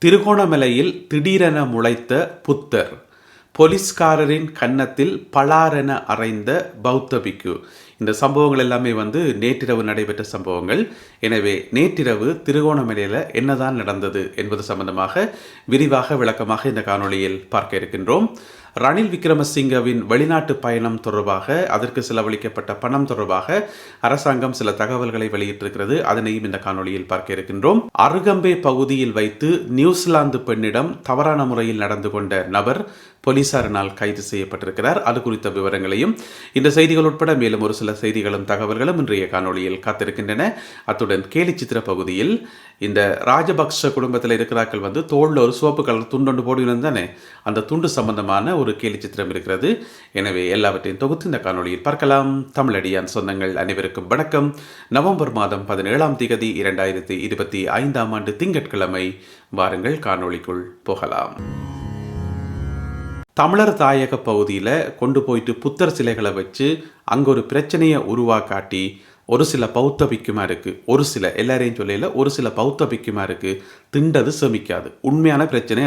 திருகோணமலையில் திடீரென முளைத்த புத்தர், போலீஸ்காரரின் கன்னத்தில் பலாரென அறைந்த பௌத்த பிக்கு. இந்த சம்பவங்கள் எல்லாமே நேற்றிரவு நடைபெற்ற சம்பவங்கள். எனவே நேற்றிரவு திருகோணமலையில் என்னதான் நடந்தது என்பது சம்பந்தமாக விரிவாக விளக்கமாக இந்த காணொளியில் பார்க்க இருக்கின்றோம். ரணில் விக்ரமசிங்கவின் வெளிநாட்டு பயணம் தொடர்பாக, அதற்கு செலவழிக்கப்பட்ட பணம் தொடர்பாக அரசாங்கம் சில தகவல்களை வெளியிட்டிருக்கிறது. அதனையும் இந்த காணொளியில் பார்க்க இருக்கின்றோம். அருகம்பே பகுதியில் வைத்து நியூசிலாந்து பெண்ணிடம் தவறான முறையில் நடந்து கொண்ட நபர் போலீசாரினால் கைது செய்யப்பட்டிருக்கிறார். அது குறித்த விவரங்களையும், இந்த செய்திகள் உட்பட மேலும் ஒரு சில செய்திகளும் தகவல்களும் இன்றைய காணொளியில் காத்திருக்கின்றன. அத்துடன் கேலிச்சித்திர பகுதியில் இந்த ராஜபக்ஷ குடும்பத்தில் இருக்கிறார்கள் தோளில் ஒரு சிவப்பு கலர் துண்டு போடுகிறது தானே, அந்த துண்டு சம்பந்தமான ஒரு கேலிச்சித்திரம் இருக்கிறது. எனவே எல்லாவற்றையும் தொகுத்து இந்த காணொளியில் பார்க்கலாம். தமிழடியான் சொந்தங்கள் அனைவருக்கும் வணக்கம். நவம்பர் மாதம் 17ஆம் தேதி 2025ஆம் ஆண்டு திங்கட்கிழமை. வாருங்கள் காணொளிக்குள் போகலாம். தமிழர் தாயக பகுதியில் கொண்டு போயிட்டு புத்தர் சிலைகளை வச்சு அங்கே ஒரு பிரச்சனையை உருவாக்காட்டி ஒரு சில பௌத்த பிக்குமா இருக்குது, ஒரு சில எல்லாரையும் சொல்லல, ஒரு சில பௌத்த பிக்குமா இருக்குது. திண்டது செமிக்காது. உண்மையான பிரச்சனை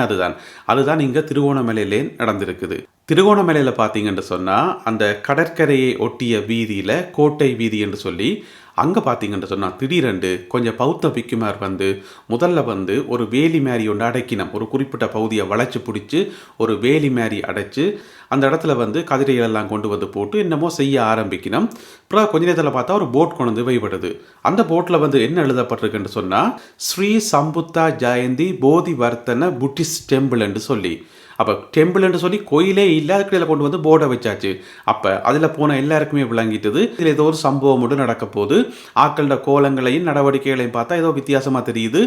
அதுதான் இங்கே திருகோணமலையிலே நடந்திருக்குது. திருகோணமலையில் பார்த்தீங்கன்னு சொன்னால் அந்த கடற்கரையை ஒட்டிய வீதியில் கோட்டை வீதி என்று சொல்லி அங்கே பார்த்தீங்கன்னு சொன்னால் திடீரென்று கொஞ்சம் பௌத்த பிக்குமார் முதல்ல ஒரு வேலி மேரி ஒன்று அடைக்கினோம். ஒரு குறிப்பிட்ட பகுதியை வளைச்சி பிடிச்சி ஒரு வேலி மேரி அடைச்சி அந்த இடத்துல கதிரைகளெல்லாம் கொண்டு போட்டு என்னமோ செய்ய ஆரம்பிக்கணும். அப்புறம் கொஞ்ச நேரத்தில் பார்த்தா ஒரு போட் கொண்டு வைபடுது. அந்த போட்டில் என்ன எழுதப்பட்டிருக்குன்னு சொன்னால் ஸ்ரீ சம்புத்தா ஜெயந்தி போதி வர்த்தன புத்திஸ்ட் டெம்பிள் என்று சொல்லி. அப்போ டெம்பிள் என்று சொல்லி கோயிலே இல்லை, அதுக்கு கொண்டு போர்டை வச்சாச்சு. அப்போ அதில் போன எல்லாருக்குமே விளங்கிட்டது இதில் ஏதோ ஒரு சம்பவம் மட்டும் நடக்க போகுது. ஆக்களோட கோலங்களையும் நடவடிக்கைகளையும் பார்த்தா ஏதோ வித்தியாசமாக தெரியுது.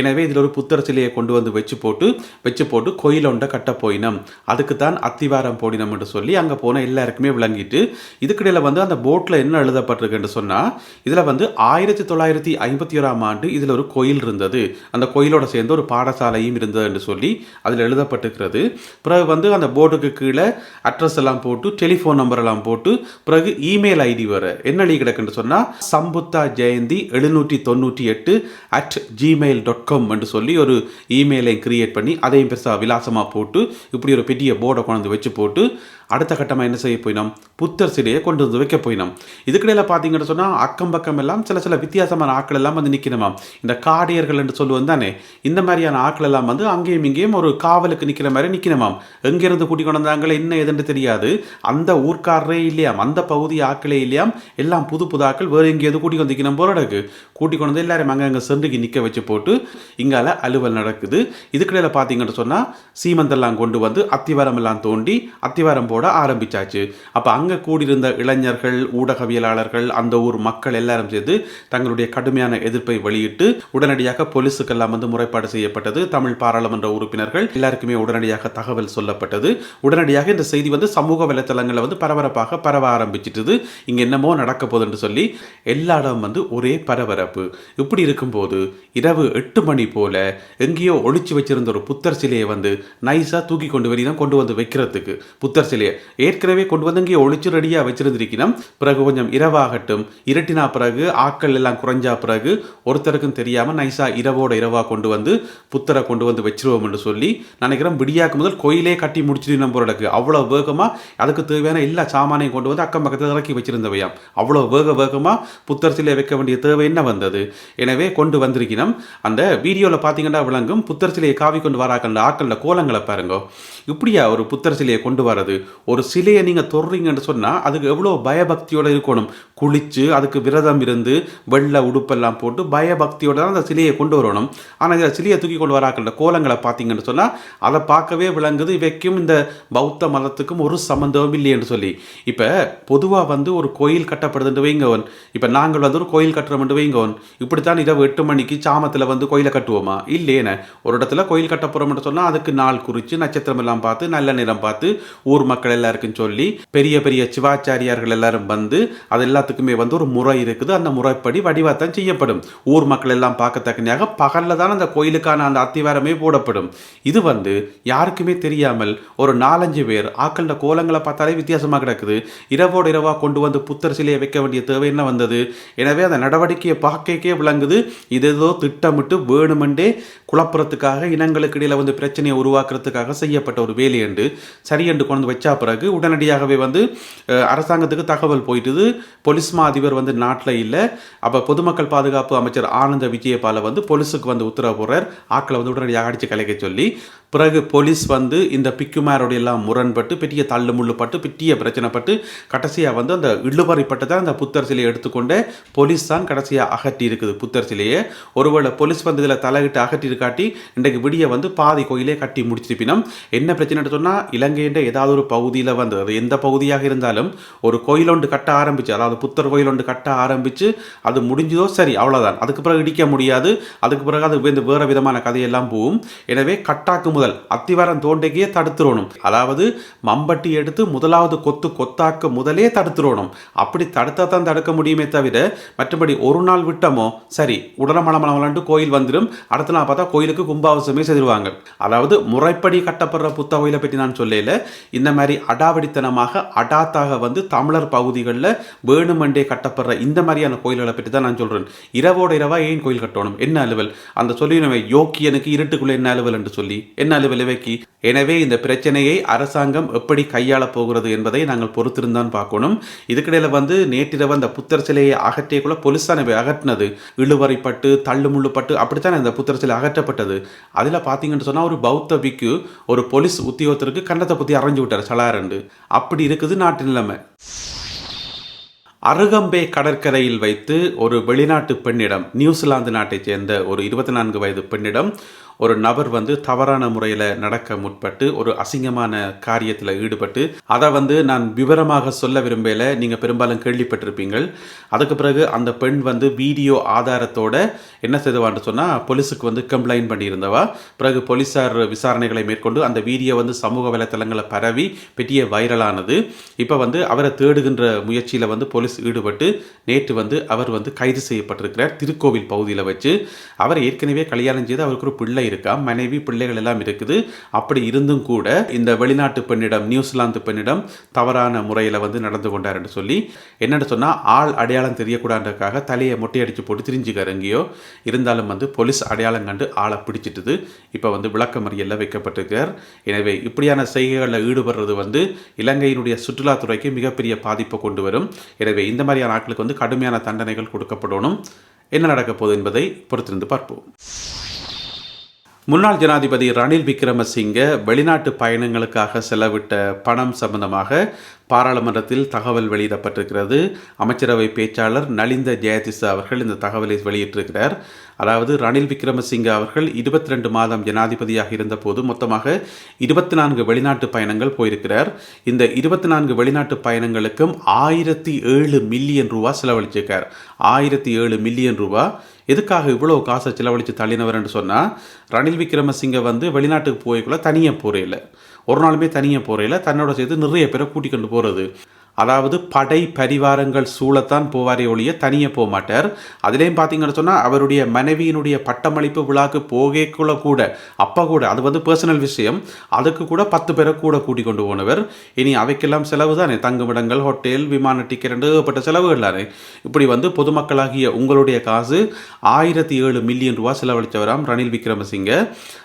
எனவே இதில் ஒரு புத்தர் சிலையை கொண்டு வச்சு போட்டு கோயிலொண்டை கட்ட போயினோம், அதுக்கு தான் அத்திவாரம் போடினோம் என்று சொல்லி அங்கே போன எல்லாருக்குமே விளங்கிட்டு இதுக்கிடையில் அந்த போட்டில் என்ன எழுதப்பட்டிருக்குன்னு சொன்னால் இதில் 1951ஆம் ஆண்டு இதில் ஒரு கோயில் இருந்தது, அந்த கோயிலோட சேர்ந்து ஒரு பாடசாலையும் இருந்தது என்று சொல்லி அதில் எழுதப்பட்டிருக்கிறது. பிறகு அந்த போர்டுக்கு கீழே அட்ரஸ் எல்லாம் போட்டு டெலிஃபோன் நம்பர் எல்லாம் போட்டு பிறகு இமெயில் ஐடி வர என்ன எழுதி கிடக்குன்னு சொன்னால் சம்புத்தா ஜெயந்தி 790 என்று சொல்லி ஒரு இமெயிலை கிரியேட் பண்ணி அதையும் பெருசாக விலாசமாக போட்டு இப்படி ஒரு பெரிய போர்டை கொண்டு வச்சு போட்டு அடுத்த கட்டமாக என்ன செய்ய போயினோம், புத்தர் சிலையை கொண்டு வைக்க போயினோம். இதுக்கிடையில் பார்த்தீங்கன்னு சொன்னால் அக்கம் பக்கம் எல்லாம் சில வித்தியாசமான ஆக்கள் எல்லாம் நிற்கணுமாம். இந்த காடியர்கள் என்று சொல்லுவது தானே, இந்த மாதிரியான ஆக்கள் எல்லாம் அங்கேயும் இங்கேயும் ஒரு காவலுக்கு நிற்கிற மாதிரி நிற்கணுமாம். எங்கேருந்து கூட்டி கொண்டு வந்தாங்களே என்ன எதுன்னு தெரியாது. அந்த ஊர்க்காரரே இல்லையாம், அந்த பகுதி ஆக்களே இல்லையாம், எல்லாம் புது ஆக்கள் வேறு எங்கேயாவது கூட்டி கொண்டு நிற்கணும் போராடக்கு கூட்டி கொண்டு வந்து எல்லாரும் அங்கே சென்றுக்கு நிற்க வச்சு போட்டு இங்கால அலுவல் நடக்குது. இதுக்கிடையில் பார்த்தீங்கன்னு சொன்னால் சீமந்தெல்லாம் கொண்டு வந்து அத்திவாரம் எல்லாம் தோண்டி அத்திவாரம் ஆரம்பிச்சாச்சு. அப்ப அங்க கூடியிருந்த இளைஞர்கள், ஊடகவியலாளர்கள், அந்த ஊர் மக்கள் எல்லாரும் சேர்ந்து தங்களுடைய கடுமையான எதிர்ப்பை வெளியிட்டு உடனடியாக போலீஸுக்கெல்லாம் முறைப்பாடு செய்யப்பட்டது. தமிழ் பாராளுமன்ற உறுப்பினர்கள் எல்லாருக்குமே உடனடியாக தகவல் சொல்லப்பட்டது. உடனடியாக இந்த செய்தி சமூக வலைத்தளங்களில் பரபரப்பாக பரவ ஆரம்பிச்சிட்டது. இங்க என்னமோ நடக்க போகுதுன்னு சொல்லி எல்லா இடம் ஒரே பரபரப்பு. இப்படி இருக்கும்போது இரவு 8 மணி போல எங்கேயோ ஒளிச்சு வச்சிருந்த ஒரு புத்தர் சிலையை நைஸா தூக்கி கொண்டு வெளியே கொண்டு வந்து வைக்கிறதுக்கு புத்தர் சிலையை ஏற்கனவே கொண்டு வந்து இங்கே ஒளிச்சு ரெடியாக வச்சிருந்திருக்கணும். பிறகு கொஞ்சம் இரவாகட்டும், இருட்டினா பிறகு ஆக்கள் எல்லாம் குறைஞ்சா பிறகு ஒருத்தருக்கும் தெரியாமல் நைஸா இரவா கொண்டு வந்து புத்தரை கொண்டு வந்து வச்சிருவோம் என்று சொல்லி நினைக்கிறோம். விடியாக்கு முதல் கோயிலே கட்டி முடிச்சிட்டு போறதுக்கு அவ்வளோ வேகமாக அதுக்கு தேவையான எல்லா சாமானையும் கொண்டு வந்து அக்கம் பக்கத்தில் இறக்கி வச்சிருந்தவையாம். அவ்வளோ வேகமாக புத்தர் சிலையை வைக்க வேண்டிய தேவை என்ன வந்தது. எனவே கொண்டு வந்திருக்கணும். அந்த வீடியோவில் பார்த்தீங்கன்னா விளங்கும். புத்தர் சிலையை காவி கொண்டு வராக்கண்ட ஆக்கள கோலங்களை பாருங்க. இப்படியா ஒரு புத்தர் சிலையை கொண்டு வரது. ஒரு சிலையை நீங்கள் தொடுறீங்கன்னு சொன்னால் அதுக்கு எவ்வளோ பயபக்தியோடு இருக்கணும். குளிச்சு அதுக்கு விரதம் இருந்து வெள்ளை உடுப்பெல்லாம் போட்டு பயபக்தியோட தான் அந்த சிலையை கொண்டு வரணும். ஆனால் இதில் சிலையை தூக்கி கொண்டு வராக்கிற கோலங்களை பார்த்தீங்கன்னு சொன்னால் அதை பார்க்கவே விளங்குது இவைக்கும் இந்த பௌத்த மதத்துக்கும் ஒரு சம்பந்தமும் இல்லை என்று சொல்லி. இப்போ பொதுவாக ஒரு கோயில் கட்டப்படுதுன்னு வைங்கவன், இப்போ நாங்கள் ஒரு கோயில் கட்டுறோம்னு வைங்கவன், இப்படித்தான் இரவு 8 மணிக்கு சாமத்தில் கோயிலை கட்டுவோமா? இல்லையேன ஒரு இடத்துல கோயில் கட்ட போகிறோம்னு சொன்னால் அதுக்கு நாள் குறித்து நட்சத்திரம் எல்லாம் பார்த்து நல்ல நேரம் பார்த்து ஊர் மக்கள் எல்லாருக்கும் சொல்லி பெரிய பெரிய சிவாச்சாரியார்கள் எல்லாரும் அது எல்லாத்தையும் எல்லாத்துக்குமே வந்து ஒரு முறை இருக்குது. அந்த முறைப்படி வடிவாத்தான் செய்யப்படும். ஊர் மக்கள் எல்லாம் பார்க்கத்தக்கனையாக பகல்ல தான் அந்த கோயிலுக்கான அந்த அத்திவாரமே போடப்படும். இது வந்து யாருக்குமே தெரியாமல் ஒரு 4-5 பேர் ஆக்கள கோலங்களை பார்த்தாலே வித்தியாசமாக கிடக்குது. இரவோடு இரவா கொண்டு வந்து புத்தர் சிலையை வைக்க வேண்டிய தேவை என்ன வந்தது? எனவே அந்த நடவடிக்கையை பார்க்கவே விளங்குது. இது ஏதோ திட்டமிட்டு வேணுமென்றே குழப்பறதுக்காக இனங்களுக்கு இடையில வந்து பிரச்சனையை உருவாக்குறதுக்காக செய்யப்பட்ட ஒரு வேலை என்று சரி என்று கொண்டு வச்சா பிறகு உடனடியாகவே வந்து அரசாங்கத்துக்கு தகவல் போயிட்டுது. போலீஸ் மா அதிபர் வந்து நாட்டில் இல்லை. அப்போ பொதுமக்கள் பாதுகாப்பு அமைச்சர் ஆனந்த விஜயபால வந்து போலீஸுக்கு வந்து உத்தரவு போடுறார். ஆக்களை வந்து உடனடியாக அடித்து கலைக்க சொல்லி பிறகு போலீஸ் வந்து இந்த பிக்குமாரோட எல்லாம் முரண்பட்டு பெரிய தள்ளு முள்ளுப்பட்டு பெரிய பிரச்சனைப்பட்டு கடைசியாக வந்து அந்த இழுபறிப்பட்டு தான் அந்த புத்தர் சிலையை எடுத்துக்கொண்டு போலீஸ் தான் கடைசியாக அகற்றி இருக்குது புத்தர் சிலையை. ஒருவேளை போலீஸ் வந்து இதில் தலையிட்டு அகற்றி காட்டி இன்றைக்கு விடிய வந்து பாதி கோயிலே கட்டி முடிச்சிருப்பினோம். என்ன பிரச்சனைன்னு சொன்னால் இலங்கையின் ஏதாவது ஒரு பகுதியில் வந்து அது எந்த பகுதியாக இருந்தாலும் ஒரு கோயில் ஒன்று கட்ட ஆரம்பிச்சு, அதாவது புத்தர் கோயில் ஒன்று கட்ட ஆரம்பித்து அது முடிஞ்சதோ சரி அவ்வளோதான். அதுக்கு பிறகு இடிக்க முடியாது. அதுக்கு பிறகு அது வேறு விதமான கதையெல்லாம் போகும். எனவே கட்டாக்கு முதல் அத்திவாரம் தோண்டைக்கே தடுத்துடணும். அதாவது மம்பட்டி எடுத்து முதலாவது கொத்தாக்க முதலே தடுத்துடணும். அப்படி தடுத்தா தான் தடுக்க முடியுமே தவிர மற்றபடி ஒரு நாள் விட்டமோ சரி உடனமளமளமலண்டு கோயில் வந்துடும். அடுத்த நாள் பார்த்தா கோயிலுக்கு கும்பாபிஷேகமே செய்திருவாங்க. அதாவது முறைப்படி கட்டப்படுற புத்த கோயிலை பற்றி நான் சொல்லல. இந்த மாதிரி அடாவடித்தனமாக அடாத்தாக வந்து தமிழர் பகுதிகளில் வேணுமெண்டே கட்டப்படுற இந்த மாதிரியான கோயில்களை பற்றி தான் நான் சொல்றேன். இரவோட இரவா ஏன் கோயில் கட்டணும்? என்ன அலுவல்? அந்த சொல்லினவை யோக்கியனுக்கு இருட்டுக்குள்ள என்ன அலுவல் என்று சொல்லி என்ன அலுவல் இவைக்கு? எனவே இந்த பிரச்சனையை அரசாங்கம் எப்படி கையாளப் போகிறது என்பதை நாங்கள் பொறுத்திருந்தான் பார்க்கணும். இதுக்கிடையில் வந்து நேற்றிரவு அந்த புத்தர் சிலையை அகற்றியக்குள்ள போலீஸ் தான் அகற்றினது. இழுவறைப்பட்டு தள்ளு முள்ளுப்பட்டு அப்படித்தான் இந்த புத்தர் சிலை அகற்றப்பட்டது. அதில் பார்த்தீங்கன்னு சொன்னால் ஒரு பௌத்த பிக்கு ஒரு போலீஸ் உத்தியோகத்திற்கு கண்டத்தை பற்றி அரைஞ்சு விட்டார் சலாரண்டு. அப்படி இருக்குது நாட்டு நிலைமை. அருகம்பே கடற்கரையில் வைத்து ஒரு வெளிநாட்டு பெண்ணிடம், நியூசிலாந்து நாட்டைச் சேர்ந்த ஒரு 24 வயது பெண்ணிடம் ஒரு நபர் வந்து தவறான முறையில் நடக்க முற்பட்டு ஒரு அசிங்கமான காரியத்தில் ஈடுபட்டு அதை வந்து நான் விவரமாக சொல்ல விரும்பல, நீங்கள் பெரும்பாலும் கேள்விப்பட்டிருப்பீங்கள். அதுக்கு பிறகு அந்த பெண் வந்து வீடியோ ஆதாரத்தோட என்ன செய்தவான்னு சொன்னால் போலீஸுக்கு வந்து கம்ப்ளைண்ட் பண்ணியிருந்தவா. பிறகு போலீஸார் விசாரணைகளை மேற்கொண்டு அந்த வீடியோ வந்து சமூக வலைத்தளங்களை பரவி பெரிய வைரலானது. இப்போ வந்து அவரை தேடுகின்ற முயற்சியில் வந்து போலீஸ் ஈடுபட்டு நேற்று வந்து அவர் வந்து கைது செய்யப்பட்டிருக்கிறார் திருக்கோவில் பகுதியில் வச்சு. அவர் ஏற்கனவே கல்யாணம் செய்து அவருக்கு ஒரு பிள்ளை இருக்கா, மனைவி பிள்ளைகள் எல்லாம் இருக்குது. அப்படி இருந்தும் கூட இந்த வெளிநாட்டு பெண்ணிடம், நியூசிலாந்து பெண்ணிடம் தவறான முறையில் வந்து நடந்து கொண்டார் என்று சொல்லி என்னென்னு சொன்னால் ஆள் அடையாளம் தெரியக்கூடாதுக்காக தலையை மொட்டையடிச்சு போட்டு திரிஞ்சுக்கார் எங்கேயோ. இருந்தாலும் வந்து போலீஸ் அடையாளம் கண்டு ஆளை பிடிச்சிட்டுது. இப்போ வந்து விளக்கமறியலில் வைக்கப்பட்டிருக்கார். எனவே இப்படியான செய்கைகளில் ஈடுபடுறது வந்து இலங்கையினுடைய சுற்றுலாத்துறைக்கு மிகப்பெரிய பாதிப்பை கொண்டு வரும். எனவே இந்த மாதிரியான ஆட்களுக்கு வந்து கடுமையான தண்டனைகள் கொடுக்கப்படணும். என்ன நடக்கப் போகுது என்பதை பொறுத்திருந்து பார்ப்போம். முன்னாள் ஜனாதிபதி ரணில் விக்ரமசிங்கே வெளிநாட்டு பயணங்களுக்காக செலவிட்ட பணம் சம்பந்தமாக பாராளுமன்றத்தில் தகவல் வெளியிடப்பட்டிருக்கிறது. அமைச்சரவை பேச்சாளர் நலிந்த ஜெயதிச அவர்கள் இந்த தகவலை வெளியிட்டிருக்கிறார். அதாவது ரணில் விக்ரமசிங்கே அவர்கள் 22 மாதம் ஜனாதிபதியாக இருந்தபோது மொத்தமாக 24 வெளிநாட்டு பயணங்கள் போயிருக்கிறார். இந்த 24 வெளிநாட்டு பயணங்களுக்கும் 1007 மில்லியன் ரூபா செலவழிச்சிருக்கார். 1007 மில்லியன் ரூபா. எதுக்காக இவ்வளோ காசை செலவழித்து தள்ளினவர்னு சொன்னால், ரணில் விக்ரமசிங்கே வந்து வெளிநாட்டுக்கு போய்க்குள்ள தனியாக போகிறேன், ஒரு நாளுமே தனியாக போகிறேன், தன்னோட சேர்த்து நிறைய பேரை கூட்டிக் கொண்டு போகிறது. அதாவது படை பரிவாரங்கள் சூழத்தான் போவாரே ஒழிய தனியே போக மாட்டார். அதுலேயும் பார்த்தீங்கன்னு சொன்னால் அவருடைய மனைவியினுடைய பட்டமளிப்பு விழாக்கு போகக்குள்ள கூட அப்போ கூட அது வந்து பர்சனல் விஷயம், அதுக்கு கூட 10 பேரை கூட கூட்டி கொண்டு போனவர். இனி அவைக்கெல்லாம் செலவு தானே, தங்குமிடங்கள், ஹோட்டல், விமான டிக்கெட், ஏகப்பட்ட செலவுகள் தானே. இப்படி வந்து பொதுமக்களாகிய உங்களுடைய காசு 1007 மில்லியன் ரூபா செலவழித்தவராம் ரணில் விக்ரமசிங்கே.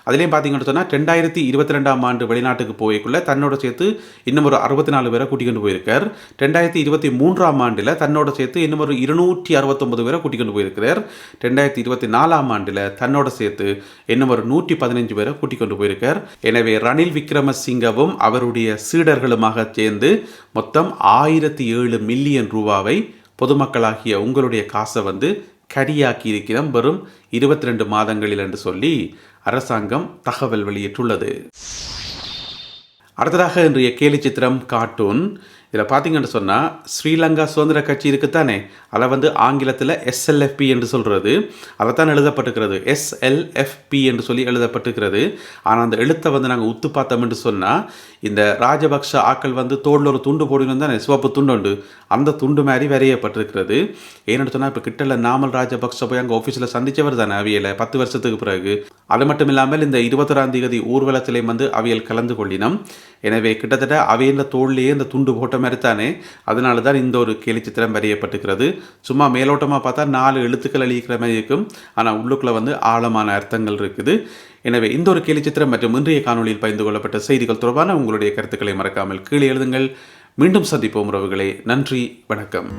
அதுலேயும் பார்த்தீங்கன்னு சொன்னால் 2022ஆம் ஆண்டு வெளிநாட்டுக்கு போய்க்குள்ள தன்னோட சேர்த்து இன்னும் ஒரு 64 பேரை கூட்டி கொண்டு போயிருக்கார். 2023ஆம் ஆண்டில் தன்னோட சேர்த்து இன்னும் ஒரு 269 பேரை கூட்டிக் கொண்டு போயிருக்கிறார். 2024ஆம் ஆண்டில் தன்னோட சேர்த்து இன்னும் ஒரு 115 பேரை கூட்டிக் கொண்டு போயிருக்கார். எனவே ரணில் விக்ரமசிங்கவும் அவருடைய சீடர்களுமாக சேர்ந்து மொத்தம் 1007 மில்லியன் ரூபாவை பொதுமக்களாகிய உங்களுடைய காசை வந்து கரியாக்கி இருக்கிறோம் வெறும் 22 மாதங்களில் என்று சொல்லி அரசாங்கம் தகவல் வெளியிட்டுள்ளது. அடுத்ததாக இன்றைய கேலி சித்திரம் கார்ட்டூன். இதில் பார்த்தீங்கன்னு சொன்னால் ஸ்ரீலங்கா சுதந்திர கட்சி இருக்குத்தானே, அதை வந்து ஆங்கிலத்தில் எஸ்எல்எஃப்பி என்று சொல்கிறது. அதைத்தான் எழுதப்பட்டிருக்கிறது, எஸ்எல்எஃப்பி என்று சொல்லி எழுதப்பட்டிருக்கிறது. ஆனால் அந்த எழுத்தை வந்து நாங்கள் உத்து பார்த்தோம் என்று சொன்னால் இந்த ராஜபக்ஷ ஆக்கள் வந்து தோளில் ஒரு துண்டு போடணும் தானே, சிவப்பு துண்டு உண்டு, அந்த துண்டு மாதிரி வரையப்பட்டிருக்கிறது. ஏன்னு சொன்னால் இப்போ கிட்டல நாமல் ராஜபக்ஷ போய் அங்கே ஆஃபீஸில் சந்தித்தவர் தானே அவியலை 10 வருஷத்துக்கு பிறகு. அது மட்டும் இல்லாமல் இந்த 21ஆம் தேதி ஊர்வலத்திலே வந்து அவியல் கலந்து கொள்ளினோம். எனவே கிட்டத்தட்ட அவையின் தோல்லையே இந்த துண்டு போட்ட மாதிரி தானே, அதனால தான் இந்த ஒரு கேலி சித்திரம் வரையப்பட்டிருக்கிறது. சும்மா மேலோட்டமாக பார்த்தா 4 எழுத்துக்கள் அழிக்கிற மாதிரி இருக்கும், ஆனால் உள்ளுக்குள்ளே வந்து ஆழமான அர்த்தங்கள் இருக்குது. எனவே இந்த ஒரு கேலி சித்திரம் மற்றும் இன்றைய காணொலியில் பகிர்ந்து கொள்ளப்பட்ட செய்திகள் தொடர்பான உங்களுடைய கருத்துக்களை மறக்காமல் கீழே எழுதுங்கள். மீண்டும் சந்திப்போம் உறவுகளே. நன்றி, வணக்கம்.